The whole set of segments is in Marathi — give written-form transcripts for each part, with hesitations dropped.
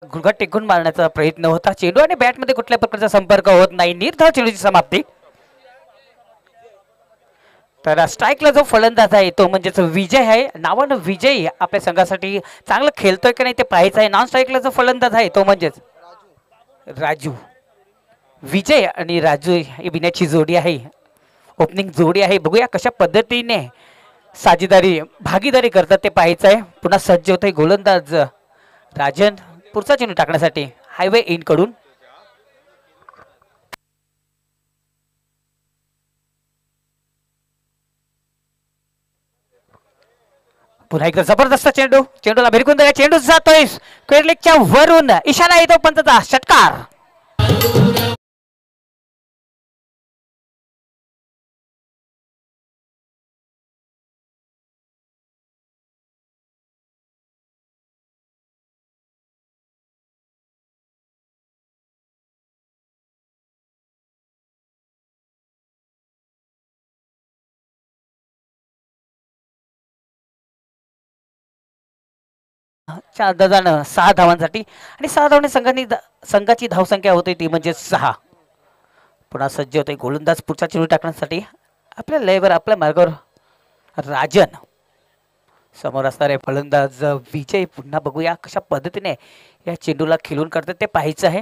गुडघा टेकून मारण्याचा प्रयत्न होता. चेंडू आणि बॅट मध्ये कुठल्या प्रकारचा संपर्क होत नाही. निर्धाव चेंडूची समाप्ती. तर स्ट्राईकला जो फलंदाज आहे तो म्हणजेच विजय आहे. नावानं विजय आपल्या संघासाठी चांगलं खेळतोय की नाही ते पाहायचं आहे. नॉन स्ट्राईकला जो फलंदाज आहे तो म्हणजेच राजू. विजय आणि राजू ही बिन्याची जोडी आहे. ओपनिंग जोडी आहे. बघूया कशा पद्धतीने साझेदारी भागीदारी करतात ते पाहायचं आहे. पुन्हा सज्ज होतोय गोलंदाज राजन पुढचा चेंडू टाकण्यासाठी हायवे इन कडून. पुन्हा एकदा जबरदस्त चेंडू. चेंडूला भिरकून दिला. चेंडू जातोय क्वेरलेगच्या वरून. इशारा येतो पंतचा. षटकार. चार डझन 6 धावांसाठी आणि 6 धावांनी संघाची धावसंख्या होते ती म्हणजे 6. पुन्हा सज्ज होते गोलंदाज पुढचा चेंडू टाकण्यासाठी. आपल्या लयवर आपल्या मार्गावर राजन. समोर असणारे फलंदाज विजय. पुन्हा बघूया कशा पद्धतीने या चेंडूला खिलून करतात ते पाहायचं आहे.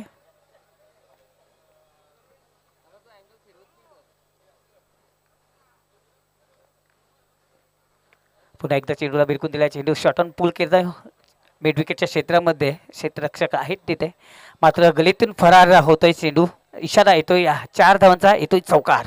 पुन्हा एकदा चेंडूला भिरकून दिला. चेंडू शॉर्ट ऑन पूल केला मिड विकेटच्या क्षेत्रामध्ये. क्षेत्ररक्षक आहेत तिथे मात्र गलीतून फरार होतोय चेंडू. इशारा येतोय 4 धावांचा. येतोय चौकार.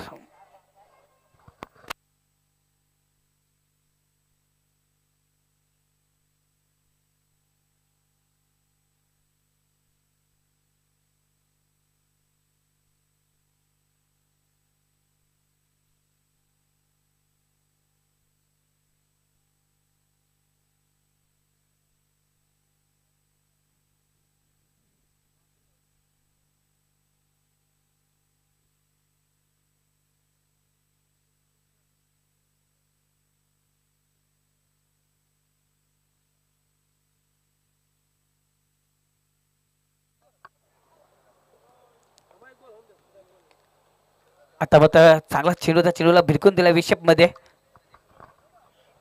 आता मग चांगला चेंडू त्या चेंडूला भिरकून दिला विषप मध्ये.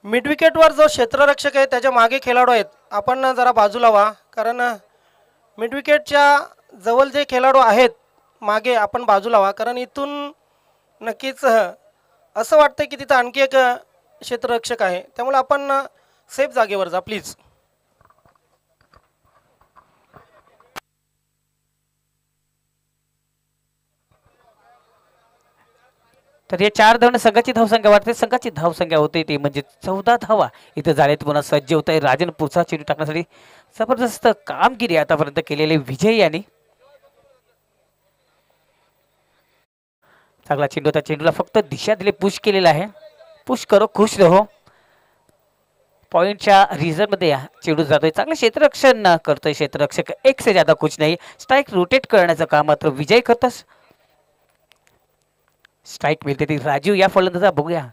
मिड विकेटवर जो क्षेत्ररक्षक आहे त्याच्या मागे खेळाडू आहेत. आपण जरा बाजूला व्हा कारण मिड विकेटच्या जवळ जे खेळाडू आहेत मागे आपण बाजूला व्हा कारण इथून नक्कीच असं वाटतं की तिथं आणखी एक क्षेत्ररक्षक आहे. त्यामुळे आपण सेफ जागेवर जा प्लीज. तर या 4 धावांना संघाची धावसंख्या वाढते. संघाची धावसंख्या होते ती म्हणजे 14 धावा इथं झालेत. पुन्हा सज्ज होत आहे राजन पुढचा चेंडू टाकण्यासाठी. जबरदस्त कामगिरी आतापर्यंत केलेले विजय यांनी. चांगला चेंडू. त्या चेंडूला फक्त दिशा दिली. पुश केलेला आहे. पुश करो खुश रहो. पॉइंटच्या रिझर्व मध्ये चेंडू जातोय. चांगलं क्षेत्ररक्षण करतोय क्षेत्ररक्षक. एक से ज्यादा कुछ नाही. स्ट्राईक रोटेट करण्याचं काम मात्र विजय करतोस. स्ट्राईक मिळते ती राजू या फलंदाजा. बघूया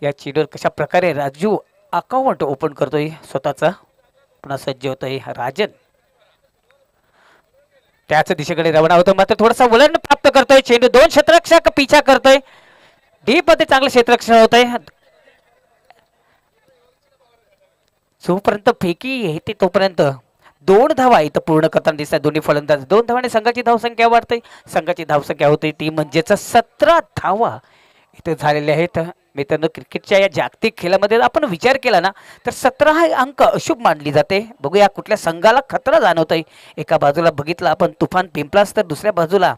या चेंडूवर कशा प्रकारे राजू अकाउंट ओपन करतोय स्वतःचा. पुन्हा सज्ज होतोय राजन. त्याच दिशेकडे रवाना होतो मात्र थोडासा वळण प्राप्त करतोय चेंडू. 2 क्षेत्ररक्षक पिछा करतोय. डीप मध्ये चांगलं क्षेत्ररक्षण होतंय. जोपर्यंत फेकी येते तोपर्यंत 2 धावा इथं पूर्ण करताना दिसतात दोन्ही फलंदाज. 2 धावाने संघाची धावसंख्या वाढते. संघाची धावसंख्या होते ती म्हणजेच 17 धावा इथं झालेल्या आहेत. मित्रांनो क्रिकेटच्या या जागतिक खेळामध्ये आपण विचार केला ना तर 17 हा अंक अशुभ मानली जाते. बघूया कुठल्या संघाला खतरा जाणवतोय. एका बाजूला बघितलं आपण तुफान पिंपलास तर दुसऱ्या बाजूला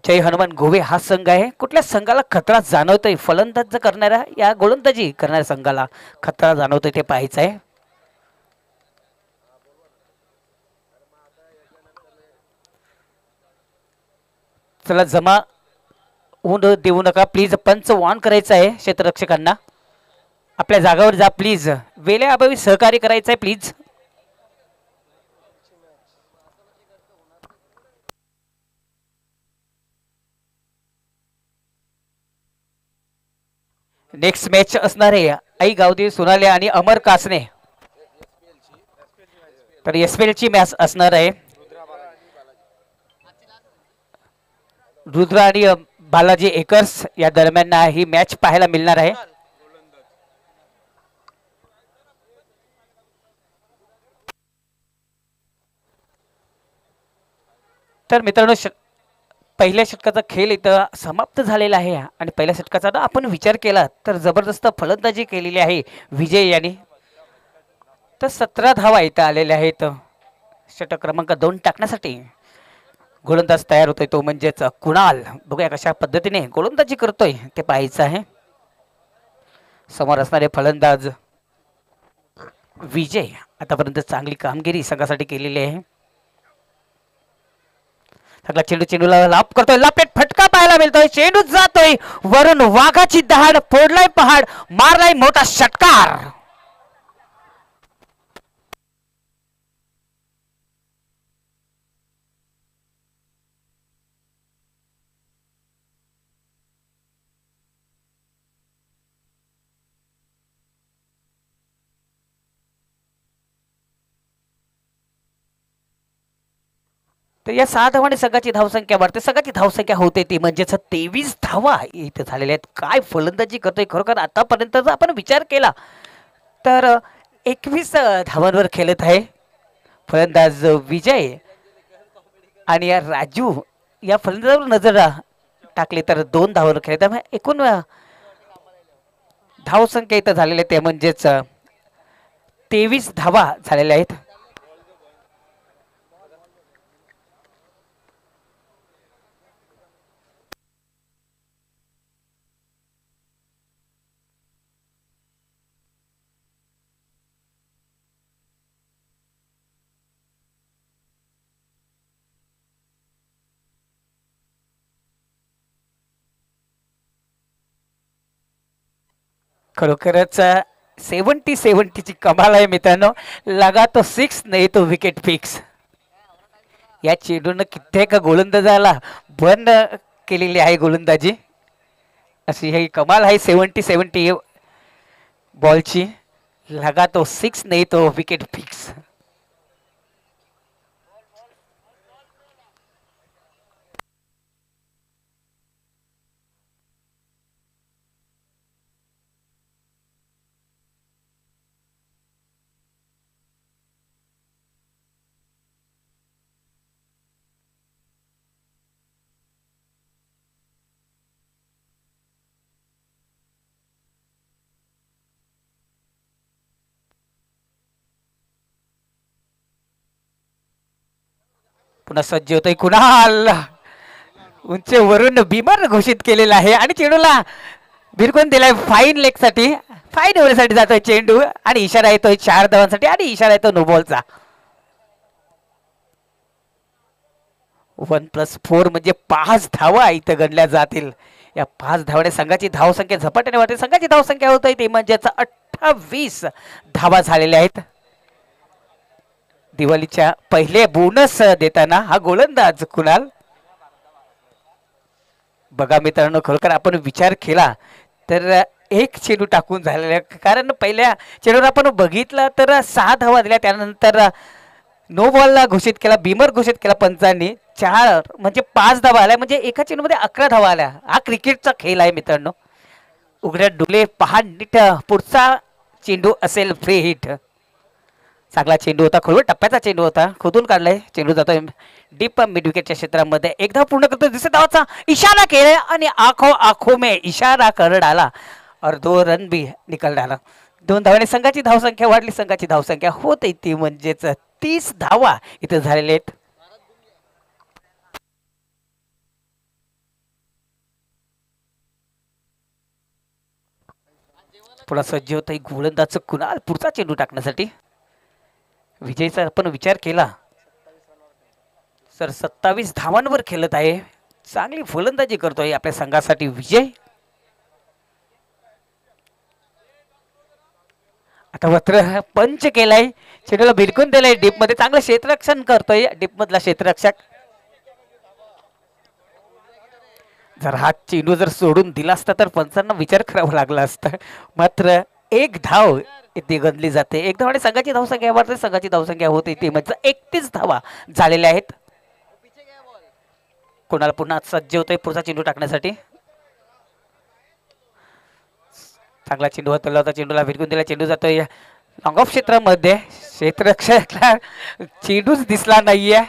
जय हनुमान गोवे हा संघ आहे. कुठल्या संघाला खतरा जाणवतोय. फलंदाज करणाऱ्या या गोलंदाजी करणाऱ्या संघाला खतरा जाणवतोय ते पाहायचं आहे. चला जमा होऊन देऊ नका प्लीज. पंच ऑन करायचं आहे क्षेत्ररक्षकांना. आपल्या जागावर जा प्लीज. वेळेअभावी सहकार्य करायचं आहे प्लीज. नेक्स्ट मॅच असणार आहे आई गावदेवी सोनाले आणि अमर कासने. तर SPL ची मॅच असणार आहे. रुद्र आणि बालाजी एकर्स या दरम्यान ही मॅच पाहायला मिळणार आहे. तर मित्रांनो पहिल्या षटकाचा खेळ इथं समाप्त झालेला आहे आणि पहिल्या षटकाचा ना आपण विचार केला तर जबरदस्त फलंदाजी केलेली आहे विजय यांनी. तर 17 धावा इथं आलेल्या आहेत षटक क्रमांक 2 टाकण्यासाठी. गोलंदाज तयार होतोय तो म्हणजेच कुणाल. बघूया कशा पद्धतीने गोलंदाजी करतोय ते पाहायचं आहे. समोर असणारे फलंदाज विजय आतापर्यंत चांगली कामगिरी संघासाठी केलेली आहे. सगळा चेंडूला लाप करतोय. लापेट फटका पाहायला मिळतोय. चेंडू जातोय वरून वाघाची दहाड फोडलाय पहाड मारलाय मोठा षटकार. तर या 6 धावांनी संघाची धावसंख्या वाढते. संघाची धावसंख्या होते ती म्हणजेच 23 धावा इथे झालेल्या आहेत. काय फलंदाजी करतोय खरोखर. आतापर्यंत जर आपण विचार केला तर 21 धावांवर खेळत आहे फलंदाज विजय. आणि या राजू या फलंदाजावर नजर टाकली तर 2 धावांवर खेळत आहे. एकूण धावसंख्या इथं झालेल्या ते म्हणजेच 23 धावा झालेल्या आहेत. खरोखरच 70 ची कमाल आहे मित्रांनो. लगा तो 6 नाही तो विकेट फिक्स. या चेंडून कित्येक गोलंदाजाला बंद केलेली आहे गोलंदाजी. अशी ही कमाल आहे 70 बॉलची. लगा तो 6 नाही तो विकेट फिक्स. पुन्हा सज्ज होतोय कुणाल. उंचीवरून बिमर घोषित केलेला आहे आणि चेंडूला भिरकून दिलाय फाईन लेग साठी. फाईन ओव्हरसाठी जातोय चेंडू आणि इशारा येतोय 4 धावांसाठी आणि इशारा येतो नो बॉलचा. 1+4 म्हणजे 5 धावा इथं गणल्या जातील. या 5 धावाने संघाची धावसंख्या झपाट्याने वाढते. संघाची धावसंख्या होतोय ती म्हणजेच 28 धावा झालेल्या आहेत. दिवाळीच्या पहिले बोनस देताना हा गोलंदाज कुणाल. बघा मित्रांनो खरोखर आपण विचार केला तर एक चेंडू टाकून झालेला. कारण पहिल्या चेंडूवर आपण बघितलं तर 6 धावा दिल्या. त्यानंतर नो बॉलला घोषित केला. बिमर घोषित केला पंचांनी. 4 म्हणजे 5 धावा आल्या म्हणजे एका चेंडूमध्ये 11 धावा आल्या. हा क्रिकेटचा खेळ आहे मित्रांनो. उघड्या डोळे पहा नीट. पुढचा चेंडू असेल फ्री हिट. चांगला चेंडू होता. खोलवर टप्प्याचा चेंडू होता. खोदून काढलाय. चेंडू जातोय डीप मिड विकेटच्या क्षेत्रामध्ये. एकदा पूर्ण करतो. दुसऱ्या धावाचा इशारा केलाय आणि आखो में इशारा कर डाला और 2 रन भी निकल डाला. 2 धावाने संघाची धावसंख्या वाढली. संघाची धावसंख्या होते ती म्हणजेच 30 धावा इथे झालेले आहेत. पुन्हा सज्ज होत गोलंदाज कुणाल पुढचा चेंडू टाकण्यासाठी. विजयचा आपण विचार केला सर 27 धावांवर खेळत आहे. चांगली फलंदाजी करतोय आपल्या संघासाठी विजय. आता मात्र पंच केलाय. चेंडूला भिरकून दिलाय डीप मध्ये. चांगलं क्षेत्ररक्षण करतोय डीप मधला क्षेत्ररक्षक. जर हा चेंडू जर सोडून दिला असता तर पंचांना विचार करावा लागला असता. मात्र एक धाव इथे गणली जाते. एक धावाने संघाची धावसंख्या वाढते. संघाची धावसंख्या होते ती म्हणजे 31 धावा झालेल्या आहेत. कोणाला पुन्हा सज्ज होतोय पुढचा चेंडू टाकण्यासाठी. चांगला चेंडू हाताळला होता. चेंडूला भिरकून दिला. चेंडू जातोय लॉंग ऑफ क्षेत्रामध्ये. क्षेत्ररक्षकाला चेंडूच दिसला नाहीये.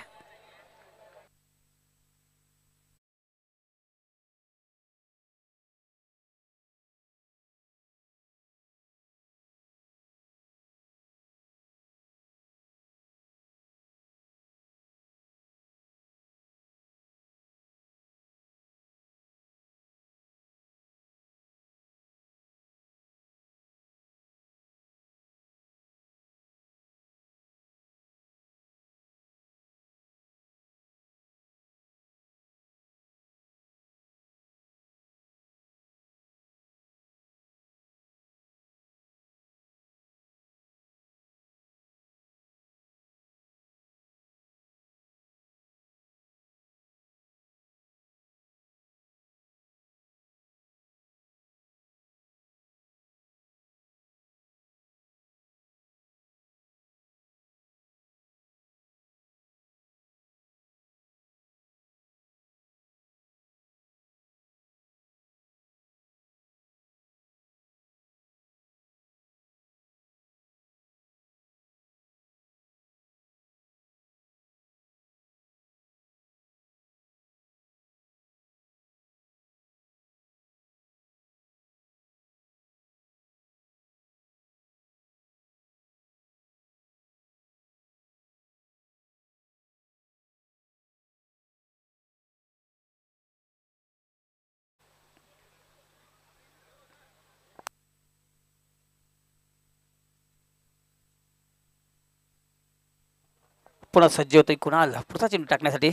पुन्हा सज्ज होतोय कुणाल पुढचा चेंडू टाकण्यासाठी.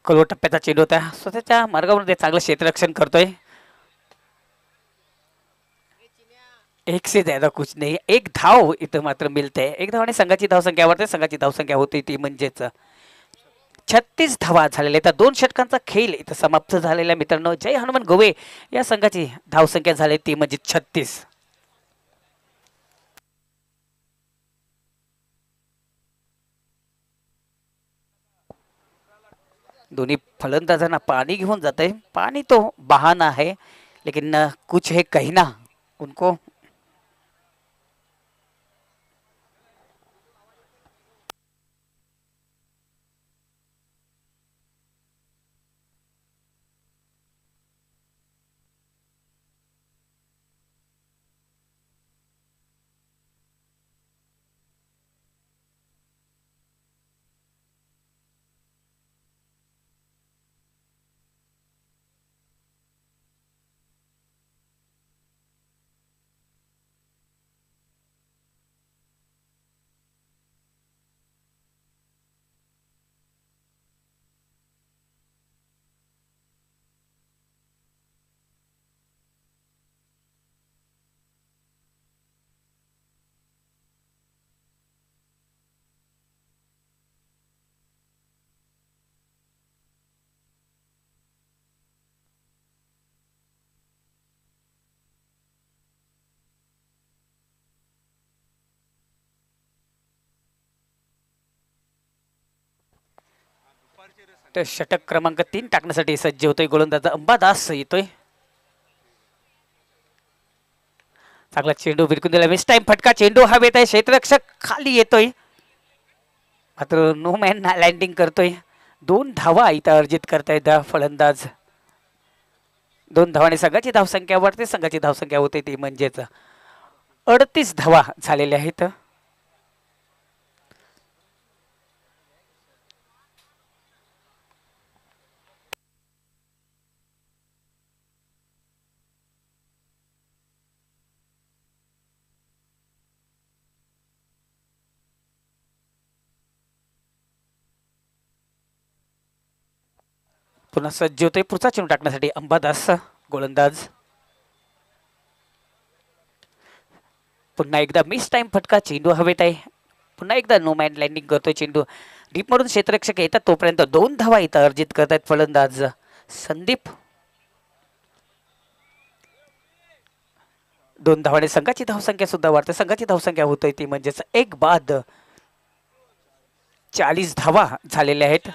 खोलवर टप्प्याचा चेंडू होता. स्वतःच्या मार्गावर चांगलं क्षेत्ररक्षण करतोय. एक से ज्यादा कुछ नाही. एक धाव इथं मात्र मिळते. एक धावाने संघाची धावसंख्या वाढते. संघाची धावसंख्या होती ती म्हणजेच 36 धावा झालेल्या. त्या 2 षटकांचा खेळ इथं समाप्त झालेला मित्रांनो. जय हनुमान गोवे या संघाची धावसंख्या झाली ती म्हणजे 36. दोन्ही फलंदाजांना पानी घेऊन जाते. पानी तो बहाना है लेकिन कुछ है कहना उनको. तर षटक क्रमांक 3 टाकण्यासाठी सज्ज होतोय गोलंदाज अंबादास येतोय. चांगला चेंडू भिरकून दिला. मिस टाइम फटका. चेंडू हवेत आहे. क्षेत्ररक्षक खाली येतोय मात्र नो मॅन लँडिंग करतोय. 2 धावा इथं अर्जित करतायत फलंदाज. 2 धावाने संघाची धावसंख्या वाढते. संघाची धावसंख्या होते ती म्हणजेच 38 धावा झालेल्या आहेत. पुन्हा सज्ज होतोय पुढचा चेंडू टाकण्यासाठी अंबादास गोलंदाज. पुन्हा एकदा मिस टाइम फटका. चेंडू हवेत आहे. पुन्हा एकदा नो मॅन लँडिंग करतोय चेंडू. डीप मधून क्षेत्ररक्षक येतात तोपर्यंत 2 धावा इथं अर्जित करतायत फलंदाज संदीप. दोन धावाने संघाची धावसंख्या सुद्धा वाढते. संघाची धावसंख्या होतोय ती म्हणजेच एक बाद 40 धावा झालेल्या आहेत.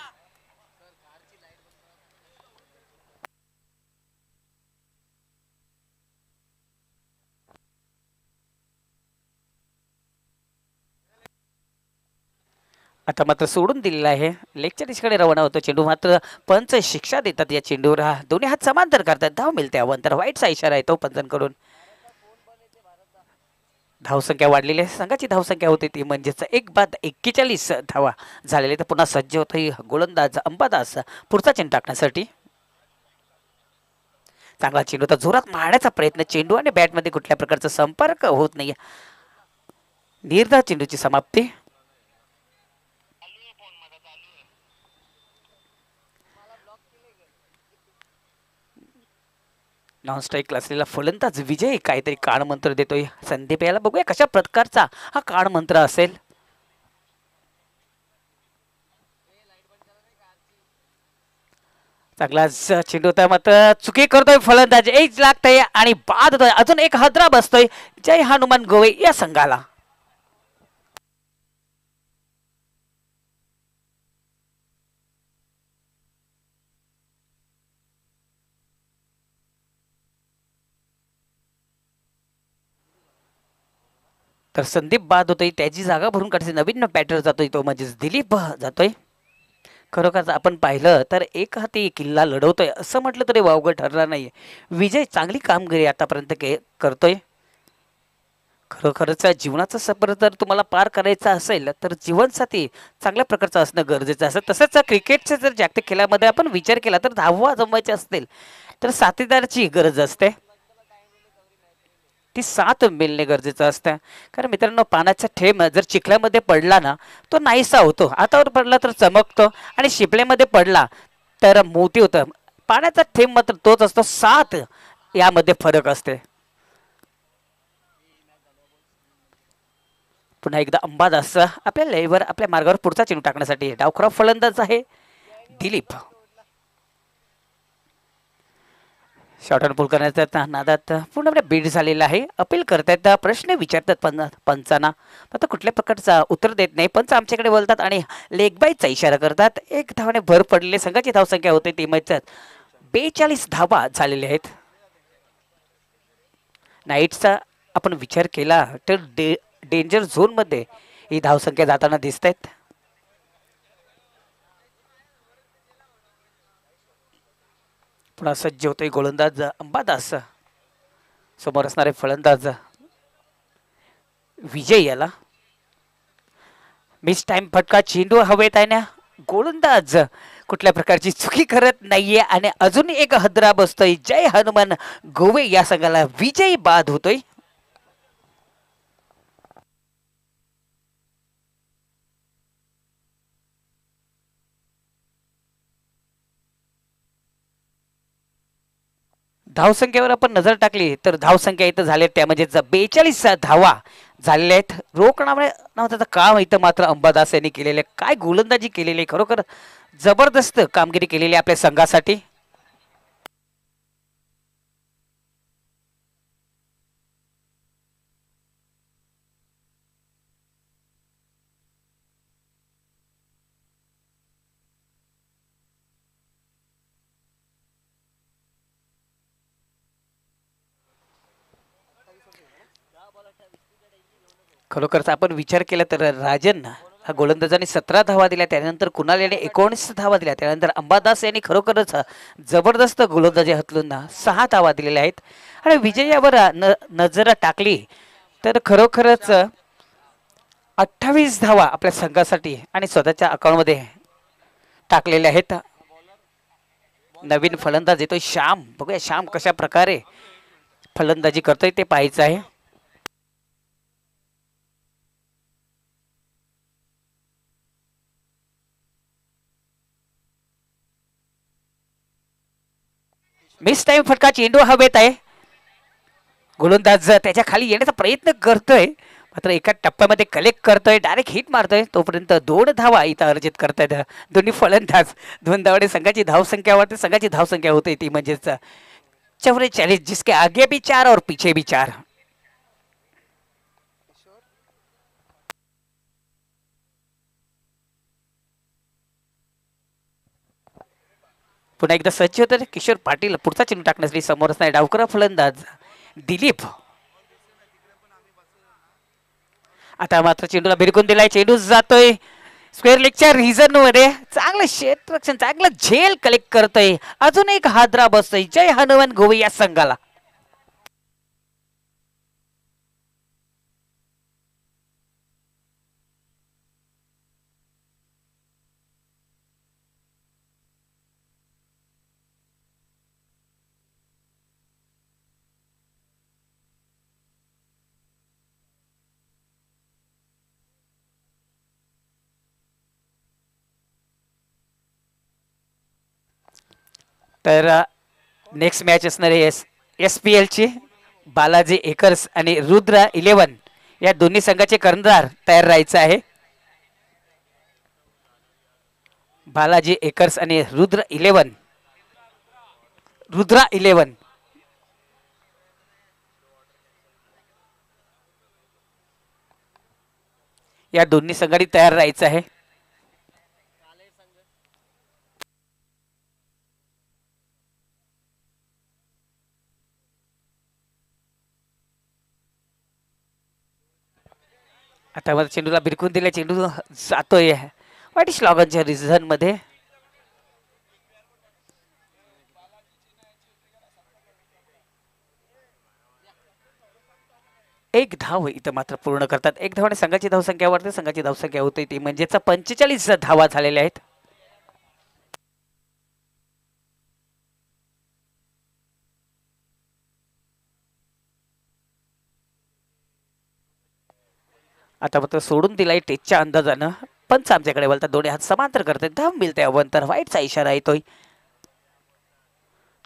आता मात्र सोडून दिलेला आहे. लेगच्या दिशेकडे रवाना होतो चेंडू. मात्र पंच शिक्षा देतात या चेंडूवर. दोन्ही हात समांतर करतात. धाव मिळते अवंतर. वाईटचा इशारा येतो पंचांकडून. धावसंख्या वाढलेली आहे. संघाची धावसंख्या होती ती म्हणजेच एक बाद 41 धावा झालेले. तर पुन्हा सज्ज होतोय गोलंदाज अंबादास पुढचा चेंडू टाकण्यासाठी. चांगला चेंडू तर जोरात मारण्याचा प्रयत्न. चेंडू आणि बॅटमध्ये कुठल्या प्रकारचा संपर्क होत नाही. निर्धाव चेंडूची समाप्ती. नॉन स्ट्राईक असलेला फलंदाज विजय काहीतरी कानमंत्र देतोय. संदीप याला बघूया कशा प्रकारचा हा कानमंत्र असेल. चांगला चेंडू होता मात्र चुकी करतोय फलंदाज. एज लागतंय आणि बाद होतोय. अजून एक हदरा बसतोय जय हनुमान गोवे या संघाला. तर संदीप बाद होतोय. त्याची जागा भरून काढते नवीन बॅटर जातोय तो म्हणजेच दिलीप जातोय. खरोखर आपण पाहिलं तर एक हाती किल्ला लढवतोय असं म्हटलं तरी वावगं ठरणार नाही. विजय चांगली कामगिरी आतापर्यंत करतोय. खरोखरच जीवनाचा सफर जर तुम्हाला पार करायचा असेल तर जीवनसाथी चांगल्या प्रकारचं असणं गरजेचं असतं. तसंच क्रिकेटच्या जर जागतिक खेळामध्ये आपण विचार केला तर धावा जमवायचे असतील तर साथीदाराची गरज असते. ती साथ मिळणे गरजेचं असतं. कारण मित्रांनो पाण्याचा थेंब जर चिखल्यामध्ये पडला ना तो नाहीसा होतो. हातावर पडला तर चमकतो आणि शिपल्यामध्ये पडला तर मोठी होतं. पाण्याचा थेंब मात्र तोच असतो. साथ यामध्ये फरक असते. पुन्हा एकदा अंबादास आपल्या लयवर आपल्या मार्गावर पुढचा चेंडू टाकण्यासाठी. डावखरा फलंदाज आहे दिलीप. शॉर्ट अँड पुल करण्याचा नादात पूर्णपणे बीट झालेला आहे. अपील करतायत. प्रश्न विचारतात पंचांना मात्र कुठल्या प्रकारचा उत्तर देत नाही. पंच आमच्याकडे बोलतात आणि लेग बायचा इशारा करतात. एक धावाने भर पडलेले संघाची धावसंख्या होते ती मॅचच्यात 42 धावा झालेल्या आहेत. नाईट्सचा आपण विचार केला तर डेंजर झोनमध्ये ही धावसंख्या जाताना दिसत आहेत. पुन्हा सज्ज होतोय गोलंदाज अंबादास. समोर असणारे फलंदाज विजय याला. मिस टाइम फटका. चेंडू हवेत आहे ना. गोलंदाज कुठल्या प्रकारची चुकी करत नाहीये आणि अजून एक हदरा बसतोय. जय हनुमान गोवे या संघाला विजयी बाद होतोय. धावसंख्येवर आपण नजर टाकली तर धावसंख्या इथं झाले त्या म्हणजे 42 धावा झालेल्या आहेत. रोख नावाचं काम इथं मात्र अंबादास यांनी केलेले. काय गोलंदाजी केलेली. खरोखर जबरदस्त कामगिरी केलेली आपल्या संघासाठी. खरोखरच आपण विचार केला तर राजन हा गोलंदाजाने 17 धावा दिल्या. त्यानंतर कुणाल याने 19 धावा दिल्या. त्यानंतर अंबादास यांनी खरोखरच जबरदस्त गोलंदाजी हतलून 6 धावा दिलेल्या आहेत. आणि विजयावर नजर टाकली तर खरोखरच 28 धावा आपल्या संघासाठी आणि स्वतःच्या अकाउंटमध्ये टाकलेल्या आहेत. नवीन फलंदाज येतोय श्याम. बघूया श्याम कशा प्रकारे फलंदाजी करतोय ते पाहायचं आहे. मिस टाइम फटका. चेंडू हवेत आहे. गोलंदाज त्याच्या खाली येण्याचा प्रयत्न करतोय मात्र एका टप्प्यामध्ये कलेक्ट करतोय. डायरेक्ट हिट मारतोय. तोपर्यंत 2 धावा इथं अर्जित करतायत दोन्ही फलंदाज. 2 धावाने संघाची धावसंख्या वाढते. संघाची धावसंख्या होते ती म्हणजेच 44 जिसके आगे भी 4 और पीछे भी 4. पुन्हा एकदा सज्ज होतं किशोर पाटील पुढचा चेंडू टाकण्यासाठी समोर असणारे डावकरा फलंदाज दिलीप. आता मात्र चेंडूला भिरकून दिलाय, चेंडू जातोय स्क्वेअर लेगच्या रिझन मध्ये. चांगलं क्षेत्ररक्षण, चांगलं झेल कलेक्ट करतोय. अजून एक हादरा बसतोय जय हनुमान गोवे या संघाला. तर नेक्स्ट मॅच असणार आहे SPL ची. बालाजी एकर्स आणि रुद्र 11 या दोन्ही संघाचे कर्णधार तयार राहायचं आहे. बालाजी एकर्स आणि रुद्र 11 या दोन्ही संघांनी तयार राहायचं आहे. आता मला चेंडूला भिरकून दिला, चेंडू जातोय वाईट स्लॉगनच्या रिझन मध्ये. एक धाव इथं मात्र पूर्ण करतात. एक धावाने संघाची धावसंख्या वाढते. संघाची धावसंख्या होते ती म्हणजेच 45 धावा झालेल्या आहेत. आता मात्र सोडून दिलाय टेचच्या अंदाजानं. पंच आमच्याकडे बोलतात दोन्ही हात समांतर करतात. धाव मिळते अवंतर वाईटचा इशारा येतोय.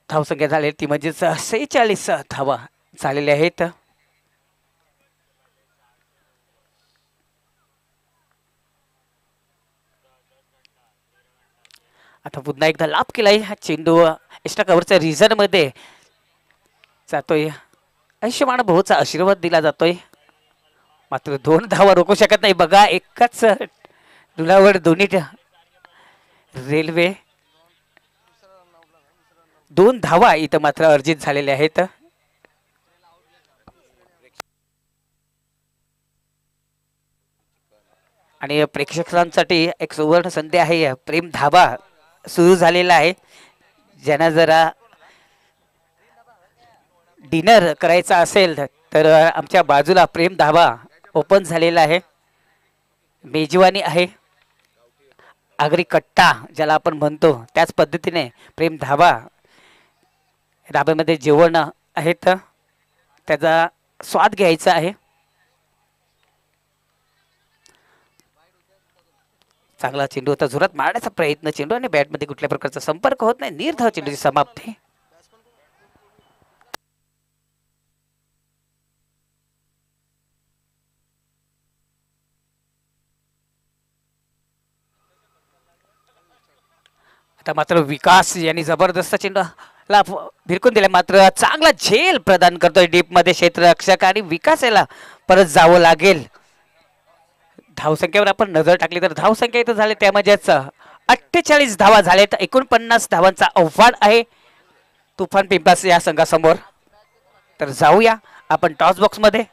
धावसंख्या झाली ती म्हणजेच 46 धावा झालेल्या आहेत. आता पुन्हा एकदा लाभ केलाय. हा चेंडू एक्स्ट्रा कव्हरच्या रिझन मध्ये जातोय. आयुष्यमान भाऊचा आशीर्वाद दिला जातोय. मात्र 2 धावा रोखू शकत नाही. बघा एकाच रुलावर दोन्ही रेल्वे 2 धावा इथं मात्र अर्जित झालेल्या आहेत. आणि प्रेक्षकांसाठी एक सुवर्ण संधी आहे. प्रेम धाबा सुरू झालेला आहे. ज्यांना जरा डिनर करायचा असेल तर आमच्या बाजूला प्रेम धाबा ओपन झालेला आहे. मेजवानी आहे. आगरी कट्टा ज्याला आपण म्हणतो त्याच पद्धतीने प्रेम धाब्यामध्ये जेवण आहेत. त्याचा स्वाद घ्यायचा आहे. चांगला चेंडू होता. जोरात मारण्याचा प्रयत्न. चेंडू आणि बॅटमध्ये कुठल्या प्रकारचा संपर्क होत नाही. निर्धाव चेंडूची समाप्ती. आता मात्र विकास यांनी जबरदस्त चेंडूला भिरकून दिला. मात्र चांगला झेल प्रदान करतोय डीप मध्ये क्षेत्ररक्षक आणि विकास याला परत जावं लागेल. धावसंख्येवर आपण नजर टाकली तर धावसंख्या इथं झाले त्यामध्येच 48 धावा झालेत. 49 धावांचा आव्हान आहे तुफान पिंपळास या संघासमोर. तर जाऊया आपण टॉस बॉक्स मध्ये.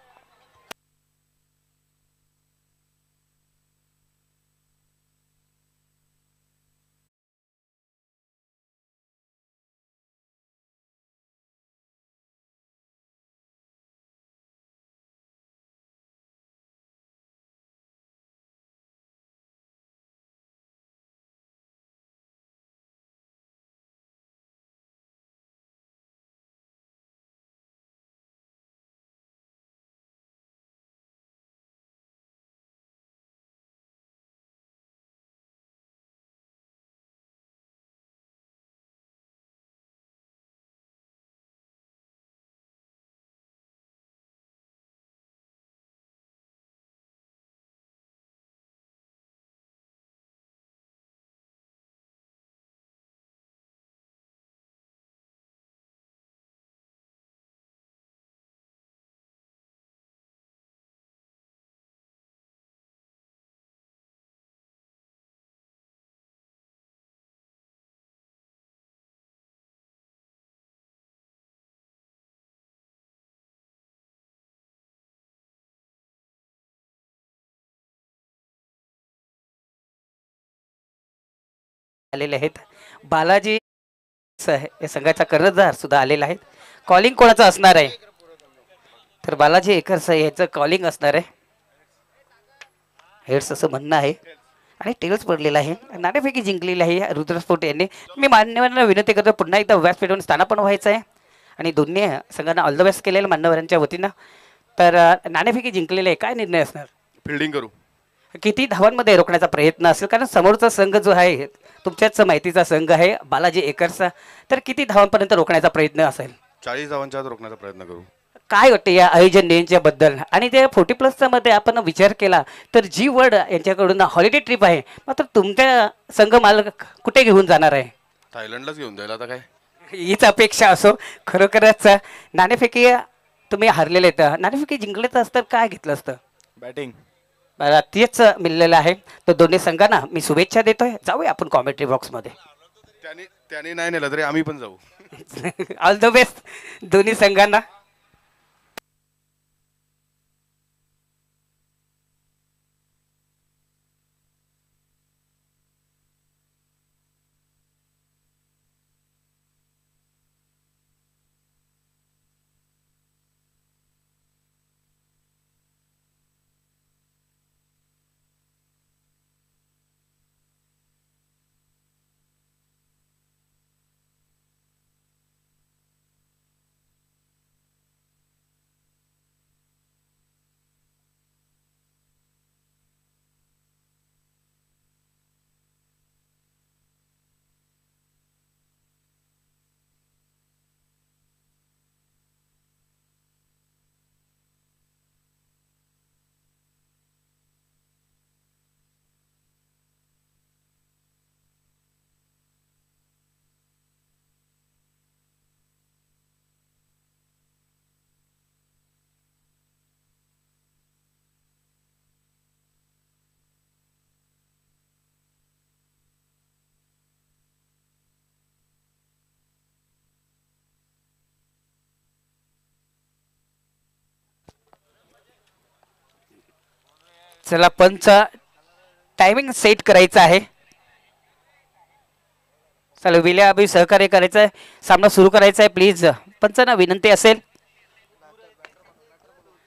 आलेले आहेत. बालाजी या संघाचा कर्णधार सुद्धा आलेला आहे. कॉलिंग कोणाचं असणार आहे तर बालाजी एकर्स याचं कॉलिंग असणार आहे. हेड्स असं म्हणणं आहे आणि टेल्स पडलेला आहे. नाणेफेकी जिंकलेली आहे रुद्रस्फोट यांनी. मी मान्यवरांना विनंती करतो पुन्हा एकदा व्यासपीठावरून स्थानापन्न व्हायचं आहे आणि दोन्ही संघांना ऑल द बेस्ट केलेलं मान्यवरांच्या वतीनं. तर नाणेफेकी जिंकलेले आहे, काय निर्णय असणार? फिल्डिंग करू. किती धावांमध्ये रोखण्याचा प्रयत्न असेल कारण समोरचा संघ जो आहे तुमच्याच माहितीचा संघ आहे बालाजी एकर्सचा, तर किती धावांपर्यंत रोखण्याचा प्रयत्न असेल? 40 धावांच्या आत रोखण्याचा प्रयत्न करू. काय वाटतं या आयोजन नेमच्या बद्दल? आणि ते 40+ मध्ये आपण विचार केला तर जी वर्ड यांच्याकडून हॉलिडे ट्रिप आहे, मात्र तुमच्या संघ मालक कुठे घेऊन जाणार आहे? थायलंडलाच घेऊन जाईल आता काय. हीच अपेक्षा असो. खरोखरच नाणेफेकी तुम्ही हरलेले आहेत, नाणेफेकी जिंकलेच असतं काय घेतलं असतं? बॅटिंग. मला तेच मिळलेलं आहे. तर दोन्ही संघांना मी शुभेच्छा देतोय. जाऊया आपण कॉमेंट्री बॉक्समध्ये. त्याने नाही नेलं तरी आम्ही पण जाऊ. ऑल द बेस्ट दोन्ही संघांना. चला पंच टायमिंग सेट करायचं आहे. चला विल्या अभि सहकार्य करायचं आहे. सामना सुरू करायचा आहे. प्लीज पंचांना विनंती असेल.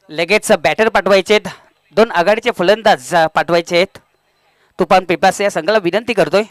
लगेच बॅटर पाठवायचे आहेत. 2 आघाडीचे फलंदाज पाठवायचे आहेत. तुफान पिपासे या संघाला विनंती करतोय.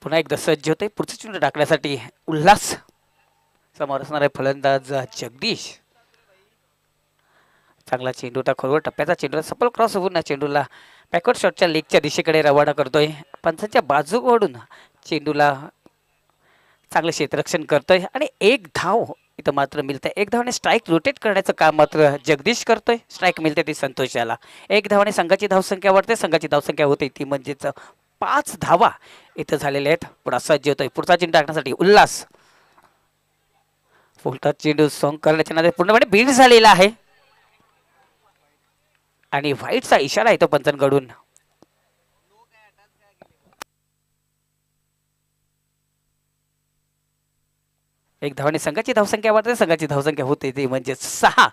पुन्हा एकदा सज्ज होते पुढचं चेंडू टाकण्यासाठी उल्हास. समोर असणारे फलंदाज जगदीश. चांगला चेंडू खोलवर टप्प्याचा चेंडू सफल क्रॉस होऊन चेंडूला बॅकवर्ड शॉटच्या लेगच्या दिशेकडे रवाना करतोय. पंचांच्या बाजूकडून चेंडूला चांगलं क्षेत्ररक्षण करतोय आणि एक धाव इथं मात्र मिळते. एक धावाने स्ट्राईक रोटेट करण्याचं काम मात्र जगदीश करतोय. स्ट्राईक मिळते ती संतोष याला. एक धावाने संघाची धावसंख्या वाढते. संघाची धावसंख्या होते ती म्हणजेच 5 धावा इथं झालेल्या आहेत. पुढा सज्ज होतोय पुढचा चेंडू टाकण्यासाठी उल्हास. पुढचा चेंडू सॉंग करण्याच्या नादात पूर्णपणे बीट झालेला आहे आणि व्हाईटचा इशारा येतो पंचांकडून. एक धावाने संघाची धावसंख्या वाढते. संघाची धावसंख्या होते ती म्हणजे 6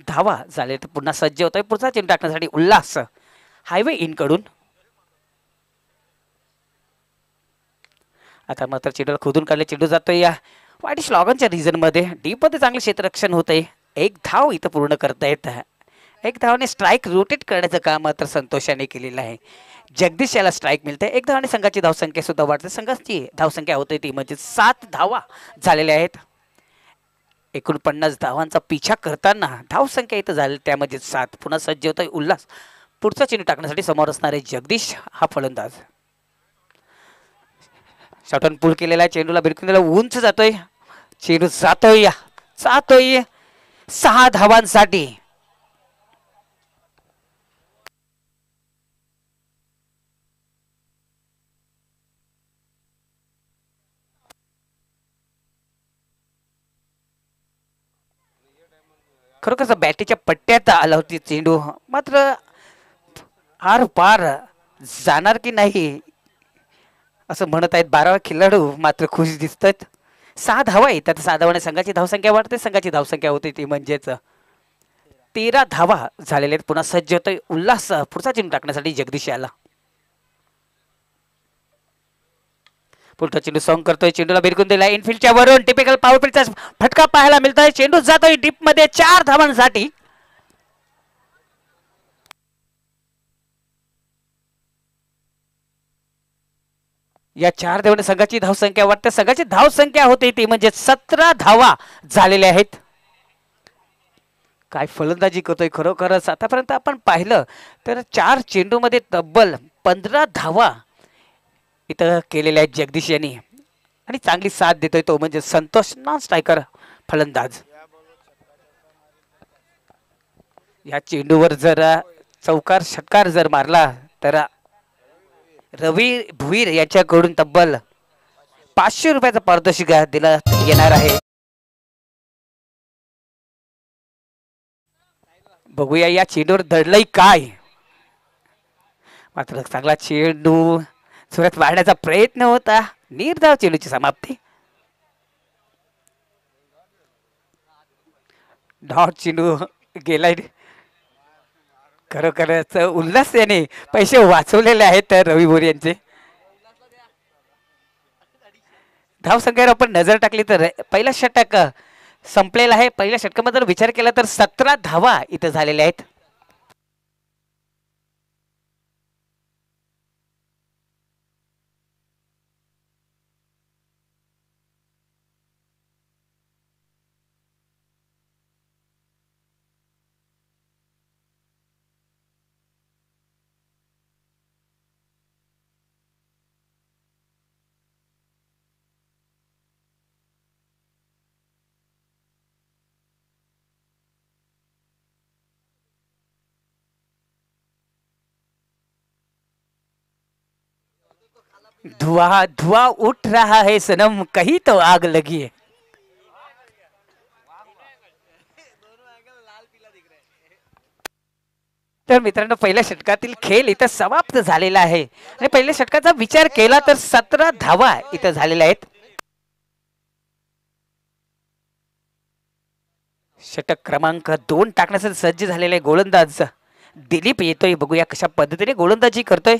धावा झाले. पुन्हा सज्ज होतोय पुढचा चेंडू टाकण्यासाठी उल्हास. हायवे इन कडून आता मात्र चेंडूला खोदून काढले. चेंडू जातोय या वाईट स्लॉगनच्या रिजन मध्ये. डीप मध्ये चांगलं क्षेत्ररक्षण होतंय. एक धाव इथं पूर्ण करतायत. एक धावाने स्ट्राईक रोटेट करण्याचं काम मात्र संतोषाने केलेलं आहे. जगदीश याला स्ट्राईक मिळते. एक धावाने संघाची धावसंख्या सुद्धा वाढते. संघाची धावसंख्या होते ती म्हणजे 7 धावा झालेल्या आहेत. एकूण 50 धावांचा पिछा करताना धावसंख्या इथं झाली त्यामध्ये 7. पुन्हा सज्ज होतोय उल्हास. पुढचा चेंडू टाकण्यासाठी समोर असणारे जगदीश हा फलंदाज. शॉटन पूल केलेला आहे. चेंडूला बिरकून दिला. उंच जातोय. चेंडू जातोय 6 धावांसाठी. खरोखर बॅटीच्या पट्ट्यात आला होती चेंडू मात्र आर पार जाणार की नाही असं म्हणत आहेत 12 खेळाडू मात्र खुश दिसतात. 6 धावा येतात. 6 धावाने संघाची धावसंख्या वाढते. संघाची धावसंख्या होते ती म्हणजेच 13 धावा झालेल्या आहेत. पुन्हा सज्ज होतोय उल्हास. पुढचा चेंडू टाकण्यासाठी जगदीश याला. पुढचा चेंडू सॉंग करतोय. चेंडूला बिरकून दिला. इनफिल्डच्या वरून टिपिकल पॉवर प्लेचा फटका पाहायला मिळतोय. चेंडू जातोय डीप मध्ये 4 धावांसाठी. या 4 धावांनी संघाची धावसंख्या वाढते. संघाची धावसंख्या होते ती म्हणजे 17 धावा झालेल्या आहेत. काय फलंदाजी करतोय खरोखरच. आतापर्यंत आपण पाहिलं तर 4 चेंडूमध्ये तब्बल 15 धावा इथं केलेल्या आहेत जगदीश यांनी आणि चांगली साथ देतोय तो म्हणजे संतोष नॉन स्ट्रायकर फलंदाज. या चेंडूवर जर चौकार षटकार जर मारला तर रवी भुईर याच्याकडून तब्बल 500 रुपयाचा पारितोषिक दिला येणार आहे. बघूया या चेंडूवर दडलंय काय. मात्र चांगला चेंडू सुरत वाढण्याचा प्रयत्न होता. निर्धाव चेंडूची समाप्ती. डॉट चेंडू गेलाय. खरोखरच उल्हास याने पैसे वाचवलेले आहेत रवी भोर यांचे. धावसंख्येवर आपण नजर टाकली तर पहिला षटक संपलेला आहे. पहिल्या षटकामध्ये जर विचार केला तर 17 धावा इथं झालेल्या आहेत. धुआं धुआं उठ रहा है सनम कहीं तो आग लगी है. तर मित्रांनो पहिल्या षटकातील खेळ इथं समाप्त झालेला आहे आणि पहिल्या षटकाचा विचार केला तर 17 धावा इथं झालेल्या आहेत. षटक क्रमांक 2 टाकण्यासाठी सज्ज झालेले गोलंदाज दिलीप येतोय. बघूया कशा पद्धतीने गोलंदाजी करतोय.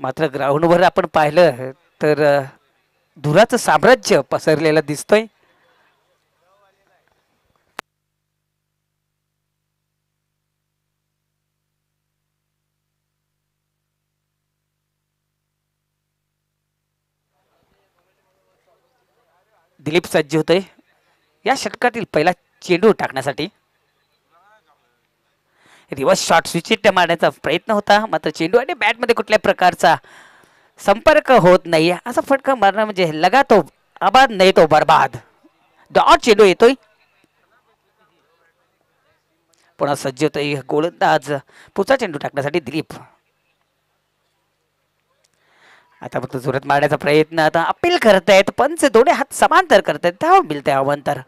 मात्र ग्राउंडवर आपण पाहिलं तर धुराचं साम्राज्य पसरलेलं दिसतोय. दिलीप सज्ज होतोय या षटकातील पहिला चेंडू टाकण्यासाठी. रिव्हर्स शॉट स्विचिट मारण्याचा प्रयत्न होता, मात्र चेंडू आणि बॅटमध्ये कुठल्या प्रकारचा संपर्क होत नाही. असा फटका मारणं म्हणजे लगा तो आबाद नाही तो बर्बाद. डॉट चेंडू येतोय, पुन्हा सज्ज होतोय गोलंदाज पुढचा चेंडू टाकण्यासाठी दिलीप. आता फक्त जोरात मारण्याचा प्रयत्न, आता अपील करतायत पंच, दोन्ही हात समांतर करतायत, धाव मिळते अवांतर.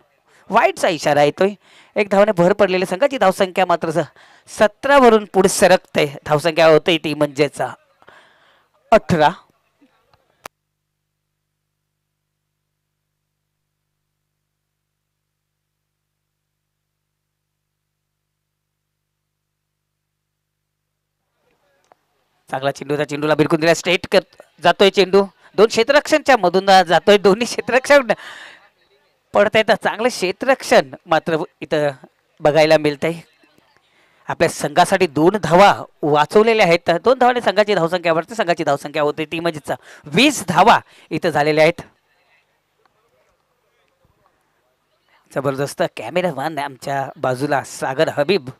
वाईटचा इशारा येतोय. एक धावाने भर पडलेली संघाची धावसंख्या मात्र 17 वरून पुढे सरकते. धावसंख्या होते ती म्हणजेच 18. चांगला चेंडूचा चेंडूला बिरकून दिला, स्ट्रेट जातोय चेंडू, दोन क्षेत्ररक्षणच्या मधून जातोय, दोन्ही क्षेत्ररक्षण पडतायत. चांगलं क्षेत्ररक्षण मात्र इथं बघायला मिळतंय. आपल्या संघासाठी 2 धावा वाचवलेल्या आहेत. 2 धावाने संघाची धावसंख्या वाढते. संघाची धावसंख्या होते ती म्हणजेच 20 धावा इथं झालेल्या आहेत. जबरदस्त कॅमेरामॅन आमच्या बाजूला सागर हबीब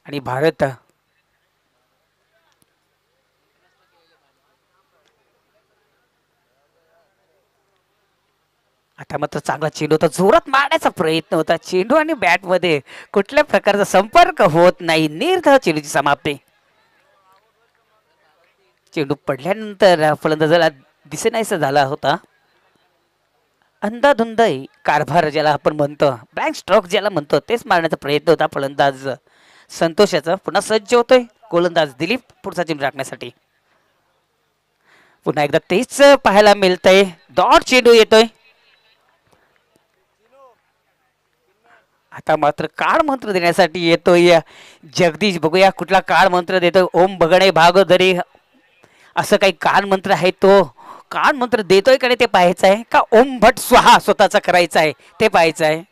आणि भारत आता मात्र चांगला चेंडू होता, जोरात मारण्याचा प्रयत्न होता, चेंडू आणि बॅट मध्ये कुठल्या प्रकारचा संपर्क होत नाही. निर्धाव चेंडूची समाप्ती. चेंडू पडल्यानंतर फलंदाजाला दिसेनासा झाला होता. अंधाधुंद कारभार ज्याला आपण म्हणतो, ब्लँक स्ट्रोक ज्याला म्हणतो, तेच मारण्याचा प्रयत्न होता फलंदाज संतोषाचा. पुन्हा सज्ज होतोय गोलंदाज दिलीप पुढचा चेंडू टाकण्यासाठी. पुन्हा एकदा तेच पाहायला मिळतंय. डॉट चेंडू येतोय. आता मात्र काळ मंत्र देण्यासाठी येतोय जगदीश. बघूया कुठला काळ मंत्र देतोय. ओम बगणे भागोदरी असं काही काळ मंत्र आहे, तो काळ मंत्र देतोय का ते पाहायचं आहे का ओम भट स्वाहा स्वतःचा करायचा आहे ते पाहायचं आहे.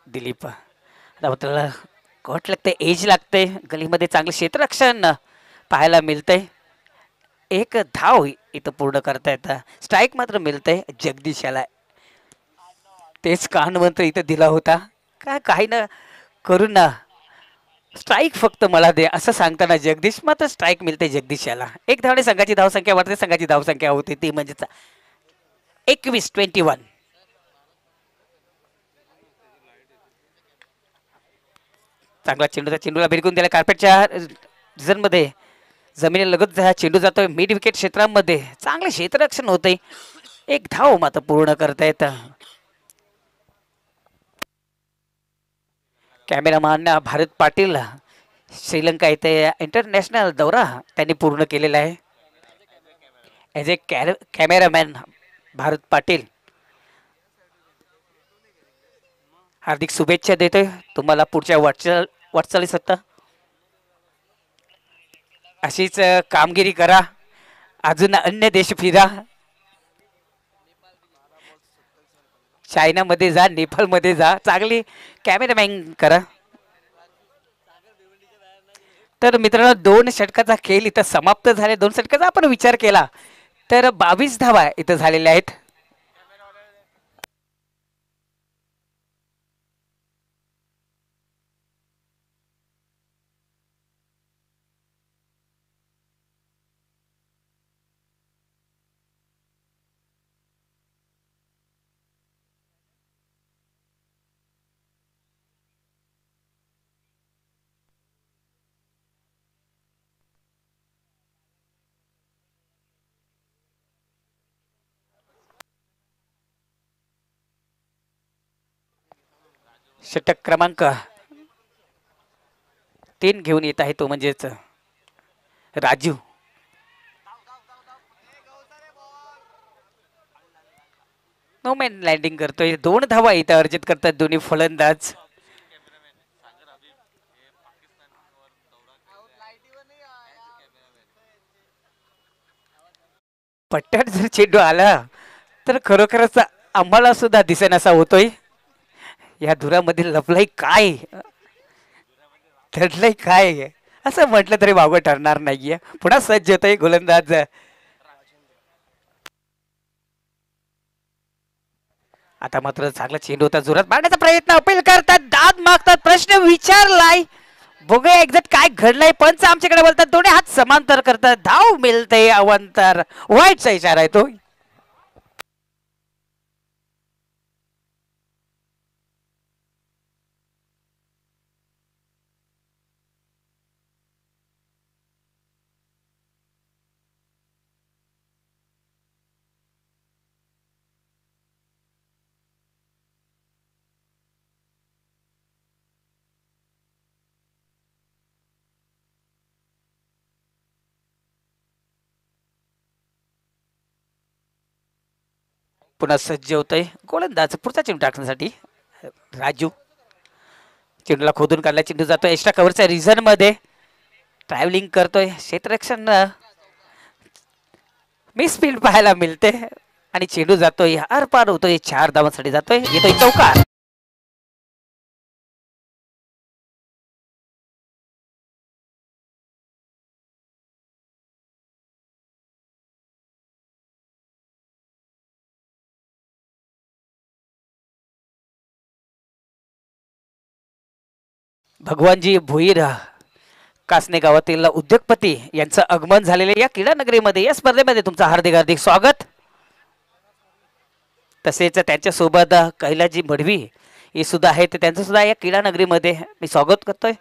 दिलीप आता त्याला कट लागते, एज लागते, गलीमध्ये चांगलं क्षेत्ररक्षण पाहायला मिळतंय. 1 धाव इथं पूर्ण करता येतं. स्ट्राईक मात्र मिळतंय जगदीश याला. तेच कान मंत्र इथं दिला होता का काही ना करून ना स्ट्राईक फक्त मला दे असं सांगताना जगदीश मात्र स्ट्राईक मिळते जगदीश याला. 1 धावाने संघाची धावसंख्या वाढते. संघाची धावसंख्या होती ती म्हणजेच 21-21. चांगला चेंडूला बिरकून दिला कार्पेटच्या झोनमध्ये, जमिनीलगत हा चेंडू जातोय मिड विकेट क्षेत्रामध्ये. चांगले क्षेत्ररक्षण होते. 1 धाव मात्र पूर्ण करता येतं. कॅमेरामॅन भारत पाटील श्रीलंका येथे इंटरनॅशनल दौरा त्यांनी पूर्ण केलेला आहे. ॲज ए कॅमेरामॅन भारत पाटील हार्दिक शुभेच्छा देतोय तुम्हाला पुढच्या वाटचालीसत्ता. अशीच कामगिरी करा, अजून अन्य देश फिरा, चायनामध्ये जा, नेपाळमध्ये जा, चांगली कॅमेरामॅन करा. तर मित्रांनो 2 षटकाचा खेळ इथं समाप्त झाले. 2 षटकाचा आपण विचार केला तर 22 धावा इथं झालेल्या आहेत. षटक क्रमांक 3 घेऊन येत आहे तो म्हणजेच राजू. नो मॅन लँडिंग करतोय. 2 धावा इथं अर्जित करतात दोन्ही फलंदाज. पट्ट्यात जर चेंडू आला तर खरोखरच आम्हाला सुद्धा दिसेनासा होतोय. या धुरामध्ये लपलाय काय. ठरलंय काय आहे? असं म्हटलं तरी वावगं ठरणार नाहीये. पुन्हा सज्ज होतोय गोलंदाज. आता मात्र चांगला चेंडू होता, जोरात मारण्याचा प्रयत्न, अपील करतात, दाद मागतात, प्रश्न विचारलाय. बघूया एक्झॅक्ट काय घडलंय. पंच आमच्याकडे बोलतात, दोन्ही हात समांतर करतात, धाव मिळते अवंतर. वाईटचा इशारा आहे तो. पुन्हा सज्ज होतोय गोलंदाज पुढचा चेंडू टाकण्यासाठी. राजू चेंडूला खोदून काढला, चेंडू जातोय एक्स्ट्रा कव्हरच्या रिझन मध्ये, ट्रॅव्हलिंग करतोय, क्षेत्ररक्षण मिस स्पीड पाहायला मिळते आणि चेंडू जातोय आरपार होतोय, 4 धावांसाठी जातोय, येतोय चौकार. भगवानजी भोईर कासने गावातील उद्योगपती यांचं आगमन झालेले या क्रीडा नगरीमध्ये, या स्पर्धेमध्ये तुमचं हार्दिक हार्दिक स्वागत. तसेच त्यांच्या सोबत कैलाजी मडवी हे सुद्धा आहेत, त्यांचं सुद्धा या क्रीडा नगरीमध्ये मी स्वागत करतोय.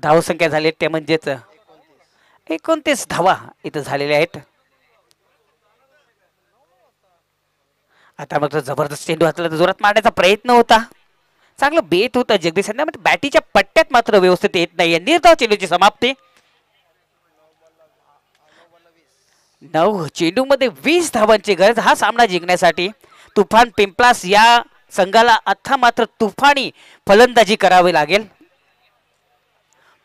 धावसंख्या झाली ते म्हणजेच 29 धावा इथं झालेल्या आहेत. आता मात्र जबरदस्त चेंडू हातला, जोरात मारण्याचा प्रयत्न होता, चांगलं बेत होतं जगदीश यांना, बॅटीच्या पट्ट्यात मात्र व्यवस्थित येत नाहीये. निर्धाव चेंडूची समाप्ती. 9 चेंडू मध्ये 20 धावांची गरज हा सामना जिंकण्यासाठी. तुफान पिंपलास या संघाला आता मात्र तुफानी फलंदाजी करावी लागेल.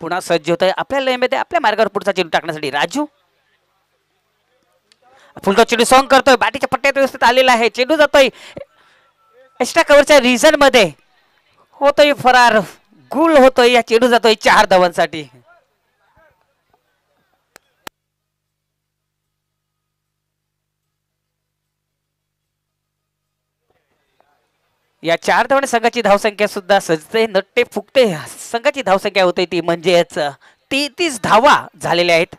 पुन्हा सज्ज होत आहे आपल्या लयमध्ये, आपल्या मार्गावर पुढचा चेंडू टाकण्यासाठी. राजू फुलटॉ चेंडू सॉंग करतोय, बॅटीच्या पट्ट्यात व्यवस्थित आलेला आहे, चेंडू जातोय एक्स्ट्रा कव्हरच्या रिझन मध्ये, होतोय फरार, गुल होतोय, या चेंडू जातोय 4 धावांसाठी. या 4 धावाने संघाची धावसंख्या सुद्धा सजते, नट्टे फुकते. संघाची धावसंख्या होते ती म्हणजेच 33 धावा झालेल्या आहेत.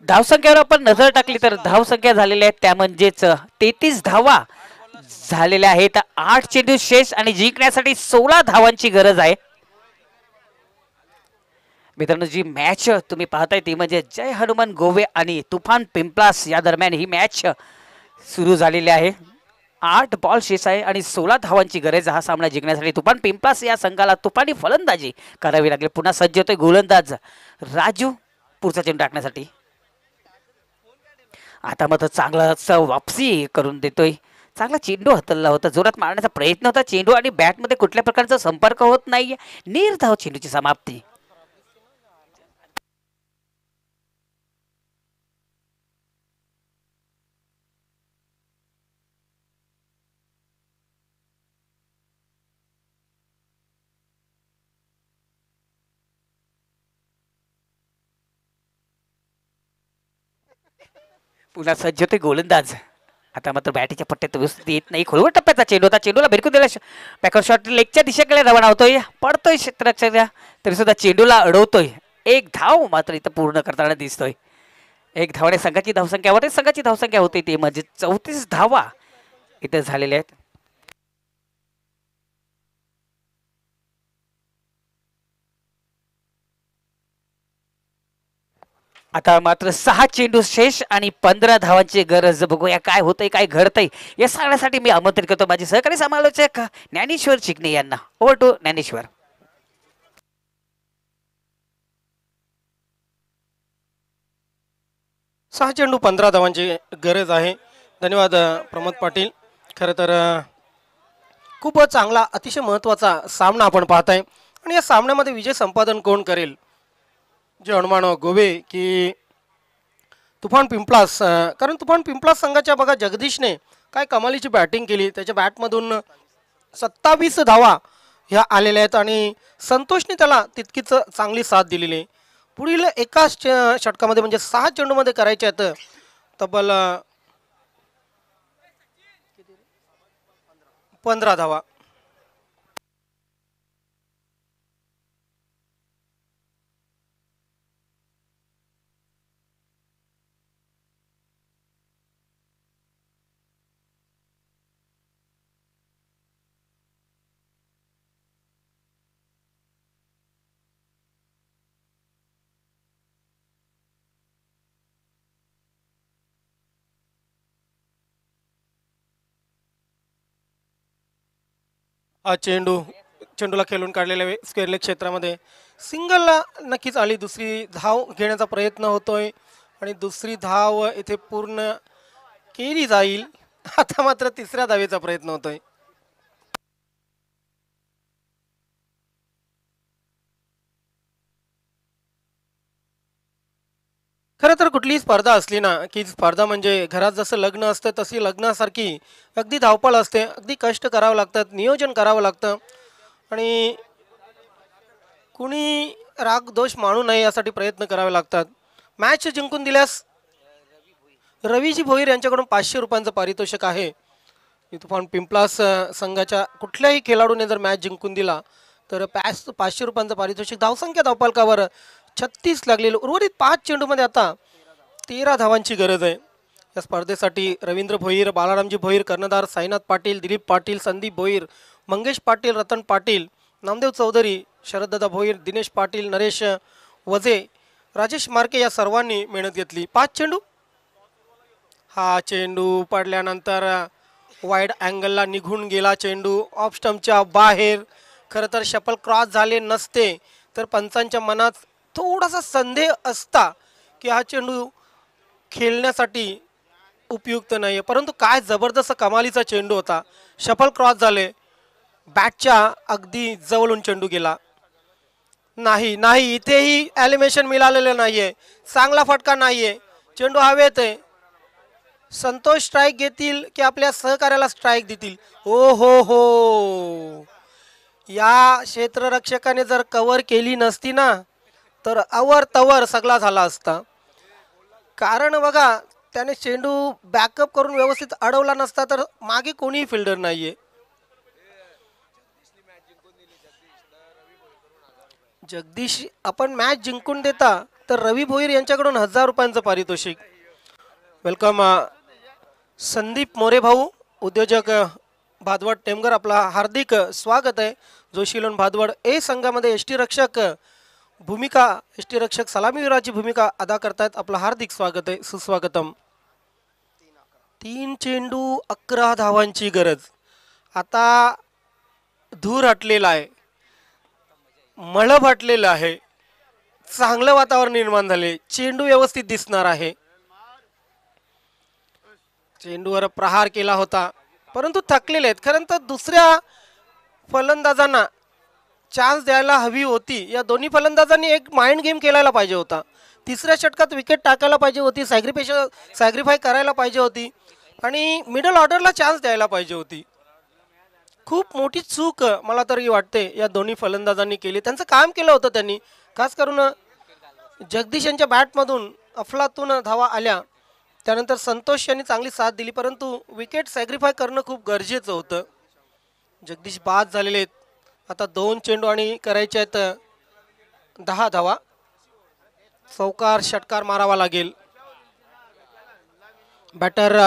धावसंख्येवर आपण नजर टाकली तर धावसंख्या झालेल्या आहेत त्या म्हणजेच 33 धावा झालेल्या आहेत. 8 चेंडू शेष आणि जिंकण्यासाठी 16 धावांची गरज आहे. मित्रांनो, जी मॅच तुम्ही पाहताय ती म्हणजे जय हनुमान गोवे आणि तुफान पिंपलास या दरम्यान ही मॅच सुरू झालेली आहे. 8 बॉल शेष आहे आणि 16 धावांची गरज हा सामना जिंकण्यासाठी. तुफान पिंपलास या संघाला तुफानी फलंदाजी करावी लागेल. पुन्हा सज्ज होतोय गोलंदाज राजू पुढचा चेंडू टाकण्यासाठी. आता मात्र चांगलाच वापसी करून देतोय, चांगला चेंडू हातला होता, जोरात मारण्याचा प्रयत्न होता, चेंडू आणि बॅट मध्ये कुठल्या प्रकारचा संपर्क होत नाहीये. निर्धाव चेंडूची समाप्ती. पुन्हा सज्ज होते गोलंदाज. आता मात्र बॅटीच्या पट्ट्यात व्यवस्थित येत नाही, खोलवर टप्प्याचा चेंडू होता, चेंडूला भिरकून दिला, बॅकर शॉट लेगच्या दिशेकडे रवाना होतोय, पडतोय क्षेत्ररक्षक तरी सुद्धा चेंडूला अडवतोय. 1 धाव मात्र इथं पूर्ण करताना दिसतोय. 1 धावाने संघाची धावसंख्या होती ती म्हणजे 34 धावा इथे झालेल्या आहेत. आता मात्र 6 चेंडू शेष आणि 15 धावांची गरज. बघूया काय होतंय, काय घडतंय, या सांगण्यासाठी मी आमंत्रित करतो माझे सहकारी समालोचक ज्ञानेश्वर चिकणे यांना. Over to Dnyaneshwar. 6 चेंडू 15 धावांची गरज आहे. धन्यवाद प्रमोद पाटील. खरं तर खूप चांगला अतिशय महत्त्वाचा सामना आपण पाहत आहे आणि या सामन्यामध्ये विजय संपादन कोण करेल, जे हनुमान गोवे की तुफान पिंपलास. कारण तुफान पिंपलास संघाच्या बघा जगदीशने काय कमालीची बॅटिंग केली. त्याच्या बॅटमधून 27 धावा ह्या आलेल्या आहेत आणि संतोषने त्याला तितकीच चांगली साथ दिलेली आहे. पुढील एकाच षटकामध्ये म्हणजे 6 चेंडूमध्ये करायचे आहेत तब्बल 15 धावा. हा चेंडूला खेळून काढलेल्या स्क्वेअर लेग क्षेत्रामध्ये सिंगलला नक्कीच आली. दुसरी धाव घेण्याचा प्रयत्न होतोय आणि दुसरी धाव इथे पूर्ण केली जाईल. आता मात्र तिसऱ्या धावेचा प्रयत्न होतोय. खरं तर कुठलीही स्पर्धा असली ना की स्पर्धा म्हणजे घरात जसं लग्न असतं तशी लग्नासारखी अगदी धावपळ असते. अगदी कष्ट करावं लागतात, नियोजन करावं लागतं आणि कुणी राग दोष मानू नये यासाठी प्रयत्न करावे लागतात. मॅच जिंकून दिल्यास रवीजी भोईर यांच्याकडून 500 रुपयांचं पारितोषिक आहे. तुफान पिंपलास संघाच्या कुठल्याही खेळाडूने जर मॅच जिंकून दिला तर 500 रुपयांचं पारितोषिक. धावसंख्या धावपालकावर 36 लागलेलं. उर्वरित 5 चेंडूमध्ये आता 13 धावांची गरज आहे. या स्पर्धेसाठी रवींद्र भोईर, बालारामजी भोईर, कर्णधार साईनाथ पाटील, दिलीप पाटील, संदीप भोईर, मंगेश पाटील, रतन पाटील, नामदेव चौधरी, शरददादा भोईर, दिनेश पाटील, नरेश वजे, राजेश मार्के या सर्वांनी मेहनत घेतली. 5 चेंडू. हा चेंडू पडल्यानंतर वाईड अँगलला निघून गेला. चेंडू ऑफ स्टंपच्या बाहेर. खरं तर शपल क्रॉस झाले नसते तर पंचांच्या मनात थोडासा संदेह असता की हा चेंडू खेळण्यासाठी उपयुक्त नाही आहे. परंतु काय जबरदस्त कमालीचा चेंडू होता. शफल क्रॉस झाले, बॅटच्या अगदी जवळून चेंडू गेला. नाही इथेही ॲलिमेशन मिळालेलं नाही आहे. चांगला फटका नाही आहे. चेंडू हवेत आहे. संतोष स्ट्राईक घेतील की आपल्या सहकार्याला स्ट्राईक देतील. हो, या क्षेत्ररक्षकाने जर कव्हर केली नसती ना तर अवर तवर सगळा झाला असता. कारण बघा त्याने चेंडू बॅकअप करून व्यवस्थित अडवला नसता तर मागे कोणीही फिल्डर नाहीये. जगदीश आपण मॅच जिंकून देता तर रवी भोईर यांच्याकडून 1000 रुपयांचं पारितोषिक. वेलकम संदीप मोरे भाऊ, उद्योजक भादवड टेमगर, आपला हार्दिक स्वागत आहे. जोशीलोन भादवड ए संघामध्ये एसटी रक्षक सलामीवीराची भूमिका अदा करतायत. आपलं हार्दिक स्वागत आहे, सुस्वागतम. 3 चेंडू 11 धावांची गरज. आता धूर हटलेला आहे, मळभ हटलेलं आहे, चांगलं वातावरण निर्माण झाले. चेंडू व्यवस्थित दिसणार आहे. चेंडूवर प्रहार केला होता परंतु थकलेले आहेत. खरं तर दुसऱ्या फलंदाजांना चान्स द्यायला हवी होती. या दोन्ही फलंदाजांनी एक माइंड गेम खेळायला पाहिजे होता. तिसऱ्या षटकात विकेट टाकायला पाहिजे होती, सॅक्रिफाय करायला पाहिजे होती आणि मिडल ऑर्डरला चान्स द्यायला पाहिजे होती. खूप मोठी चूक मला तरी वाटते या दोन्ही फलंदाजांनी केली. त्यांचं काम केलं होतं त्यांनी. खास करून जगदीश यांच्या बॅटमधून अफलातून धावा आल्या. त्यानंतर संतोष यांनी चांगली साथ दिली परंतु विकेट सॅक्रिफाय करणं खूप गरजेचं होतं. जगदीश बाद झालेले आहेत. आता 2 चेंडू आणि करायचे आहेत 10 धावा. चौकार षटकार मारावा लागेल. बॅटर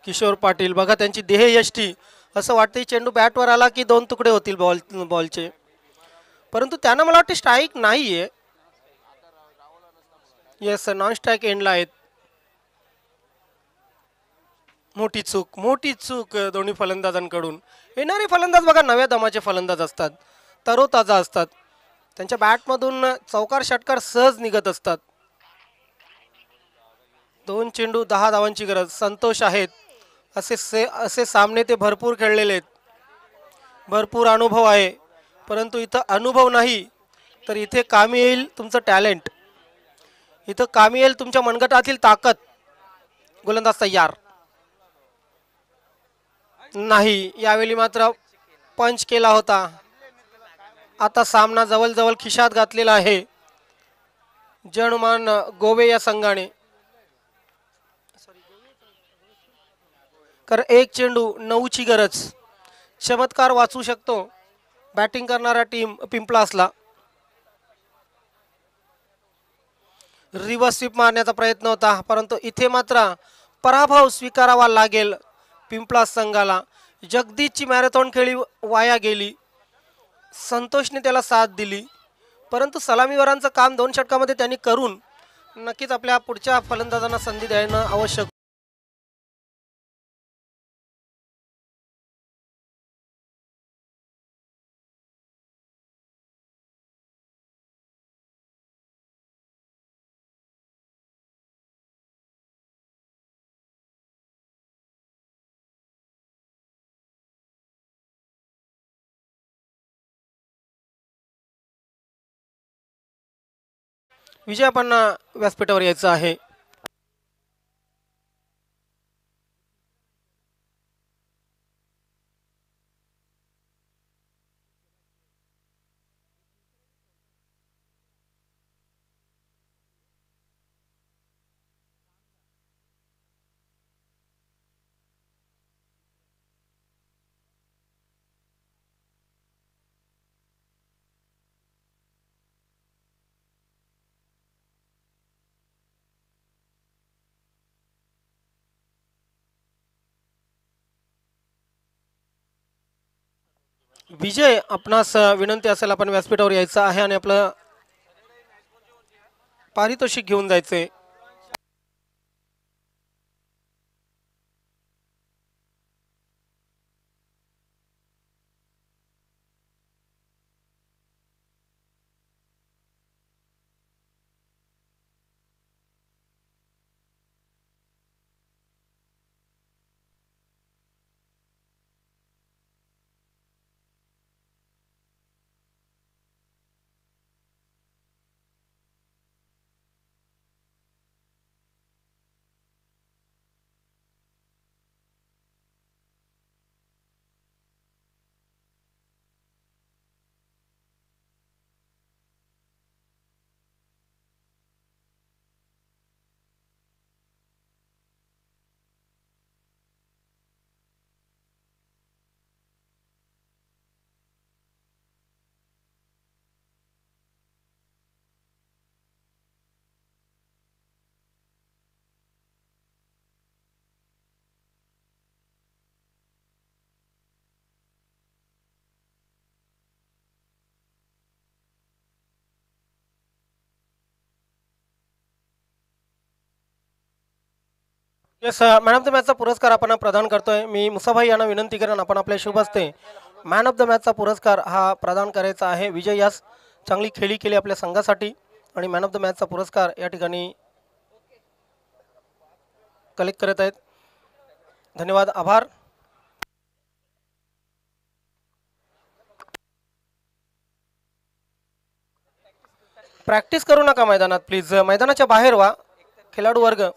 किशोर पाटील, बघा त्यांची देहयष्टी. असं वाटतं चेंडू बॅटवर आला की 2 तुकडे होतील बॉलचे. परंतु त्यांना मला वाटते स्ट्राईक नाही आहे. येस, नॉन स्ट्राईक एंडला आहेत. मोठी चूक दोन्ही फलंदाजांकडून. येणारे फलंदाज बघा नव्या दमाचे फलंदाज असतात, तरोताजा असतात. त्यांच्या बॅटमधून चौकार षटकार सहज निघत असतात. 2 चेंडू 10 धावांची गरज. संतोष आहेत. असे सामने ते भरपूर खेळलेले आहेत. भरपूर अनुभव आहे. परंतु इथं अनुभव नाही तर इथे कामी येईल तुमचं टॅलेंट. इथं कामी येईल तुमच्या मनगटातील ताकद. गोलंदाज तयार नाही. यावेळी मात्र पंच केला होता. आता सामना जवळजवळ खिशात घातलेला आहे जनमान गोवे या संघाने. तर 1 चेंडू 9 ची गरज. चमत्कार वाचू शकतो बॅटिंग करणारा टीम पिंपलासला. रिव्हर्स स्वीप मारण्याचा प्रयत्न होता परंतु इथे मात्र पराभव स्वीकारावा लागेल पिंपलास संघाला. जगदीशची मॅरेथॉन खेळी वाया गेली. संतोषने त्याला साथ दिली परंतु सलामीवरांचं काम 2 षटकामध्ये त्यांनी करून नक्कीच आपल्या पुढच्या फलंदाजांना संधी देणं आवश्यक. विजय आपण व्यासपीठावर यायचं आहे. विजय आपणास विनंती असेल आपण व्यासपीठावर यायचं आहे आणि आपलं पारितोषिक घेऊन जायचंय. येस, मॅन ऑफ द मॅचचा पुरस्कार आपण प्रदान करतोय. मी मुसाभाई यांना विनंती करेन आपण आपल्या शुभ हस्ते मॅन ऑफ द मॅचचा पुरस्कार हा प्रदान करायचा आहे. विजय यास चांगली खेळी केली आपल्या संघासाठी आणि मॅन ऑफ द मॅचचा पुरस्कार या ठिकाणी कलेक्ट करत आहेत. धन्यवाद, आभार. प्रॅक्टिस करू नका मैदानात प्लीज. मैदानाच्या बाहेर व्हा खेळाडू वर्ग.